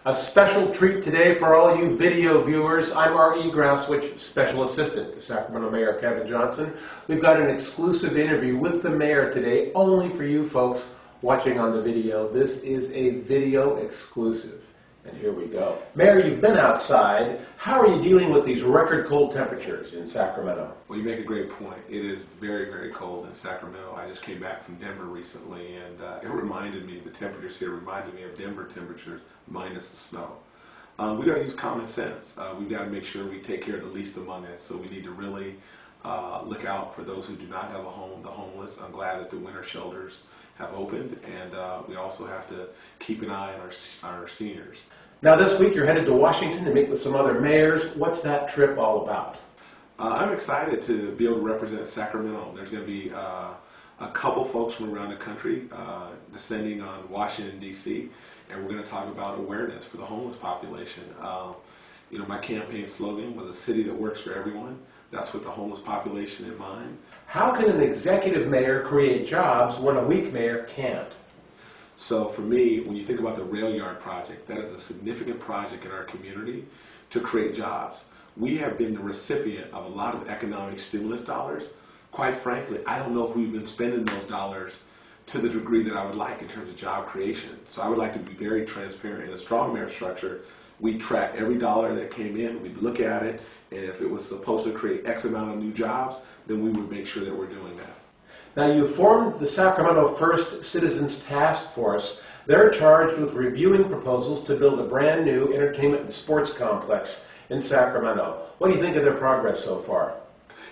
A special treat today for all you video viewers. I'm R.E. Graswich, Special Assistant to Sacramento Mayor Kevin Johnson. We've got an exclusive interview with the mayor today, only for you folks watching on the video. This is a video exclusive. And here we go. Mayor, you've been outside. How are you dealing with these record cold temperatures in Sacramento? Well, you make a great point. It is very, very cold in Sacramento. I just came back from Denver recently, and it reminded me, the temperatures here reminded me of Denver temperatures minus the snow. We've got to use common sense. We've got to make sure we take care of the least among us. So we need to really look out for those who do not have a home, the homeless. I'm glad that the winter shelters have opened, and we also have to keep an eye on our seniors. Now this week you're headed to Washington to meet with some other mayors. What's that trip all about? I'm excited to be able to represent Sacramento. There's going to be a couple folks from around the country descending on Washington, D.C., and we're going to talk about awareness for the homeless population. My campaign slogan was a city that works for everyone. That's with the homeless population in mind. How can an executive mayor create jobs when a weak mayor can't? So for me, when you think about the Rail Yard project, that is a significant project in our community to create jobs. We have been the recipient of a lot of economic stimulus dollars. Quite frankly, I don't know if we've been spending those dollars to the degree that I would like in terms of job creation. So I would like to be very transparent. In a strong mayor structure, we track every dollar that came in, we'd look at it, and if it was supposed to create X amount of new jobs, then we would make sure that we're doing that. Now you formed the Sacramento First Citizens Task Force. They're charged with reviewing proposals to build a brand new entertainment and sports complex in Sacramento. What do you think of their progress so far?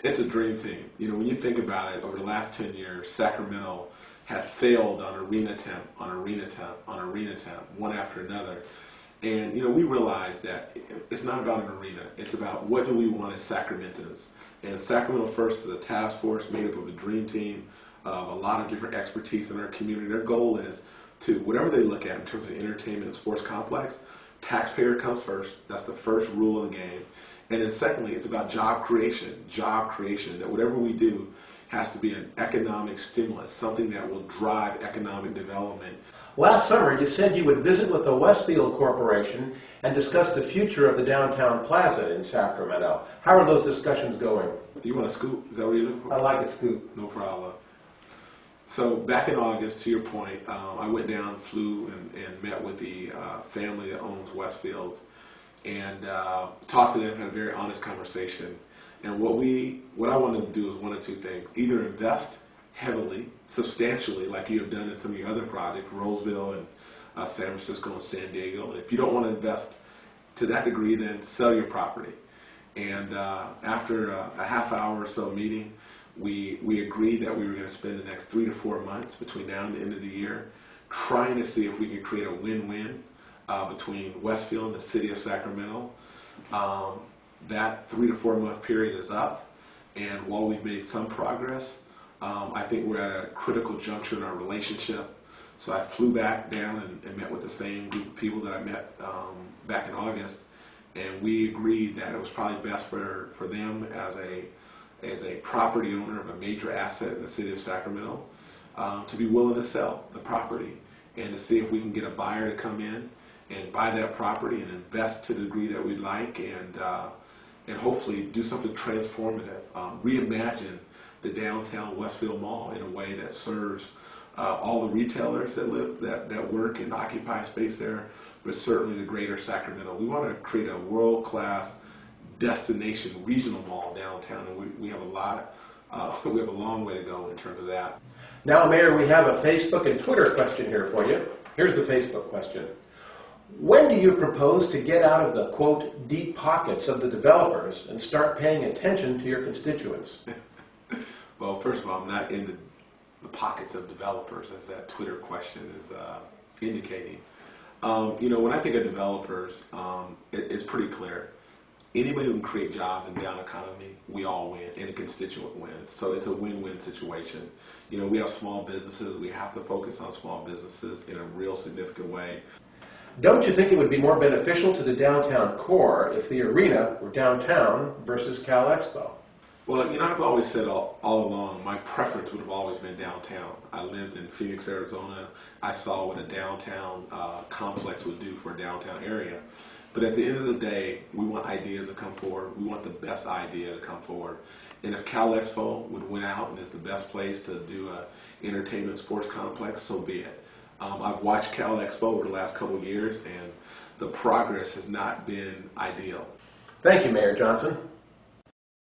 It's a dream team. When you think about it, over the last 10 years, Sacramento has failed on arena attempt, on arena attempt, on arena attempt, one after another. And, we realize that it's not about an arena. It's about what do we want as Sacramentans. And Sacramento First is a task force made up of a dream team of a lot of different expertise in our community. Their goal is to, whatever they look at in terms of entertainment and sports complex, taxpayer comes first. That's the first rule of the game. And then secondly, it's about job creation, that whatever we do has to be an economic stimulus, something that will drive economic development. Last summer, you said you would visit with the Westfield Corporation and discuss the future of the downtown plaza in Sacramento. How are those discussions going? You want a scoop? Is that what you're looking for? I like a scoop. No problem. So back in August, to your point, I went down, flew, and met with the family that owns Westfield, and talked to them, had a very honest conversation. And what I wanted to do is one of two things: either invest heavily, substantially, like you have done in some of your other projects, Roseville and San Francisco and San Diego. And if you don't want to invest to that degree, then sell your property. And after a half hour or so meeting, we agreed that we were going to spend the next 3 to 4 months between now and the end of the year trying to see if we could create a win-win between Westfield and the city of Sacramento. That 3 to 4 month period is up, and while we've made some progress, I think we're at a critical juncture in our relationship. So I flew back down and met with the same group of people that I met back in August, and we agreed that it was probably best for them as a property owner of a major asset in the city of Sacramento to be willing to sell the property and to see if we can get a buyer to come in and buy that property and invest to the degree that we'd like, and hopefully do something transformative, reimagine the downtown Westfield Mall in a way that serves all the retailers that work and occupy space there, but certainly the greater Sacramento. We want to create a world-class destination regional mall downtown, and we have we have a long way to go in terms of that. Now, Mayor, we have a Facebook and Twitter question here for you. Here's the Facebook question. When do you propose to get out of the, quote, deep pockets of the developers and start paying attention to your constituents? Well, first of all, I'm not in the pockets of developers, as that Twitter question is indicating. When I think of developers, it's pretty clear. Anybody who can create jobs in down economy, we all win, and a constituent wins. So it's a win-win situation. We have small businesses. We have to focus on small businesses in a real significant way. Don't you think it would be more beneficial to the downtown core if the arena were downtown versus Cal Expo? Well, I've always said all along, my preference would have always been downtown. I lived in Phoenix, Arizona. I saw what a downtown complex would do for a downtown area. But at the end of the day, we want ideas to come forward. We want the best idea to come forward. And if Cal Expo would win out and is the best place to do a entertainment sports complex, so be it. I've watched Cal Expo over the last couple of years, and the progress has not been ideal. Thank you, Mayor Johnson.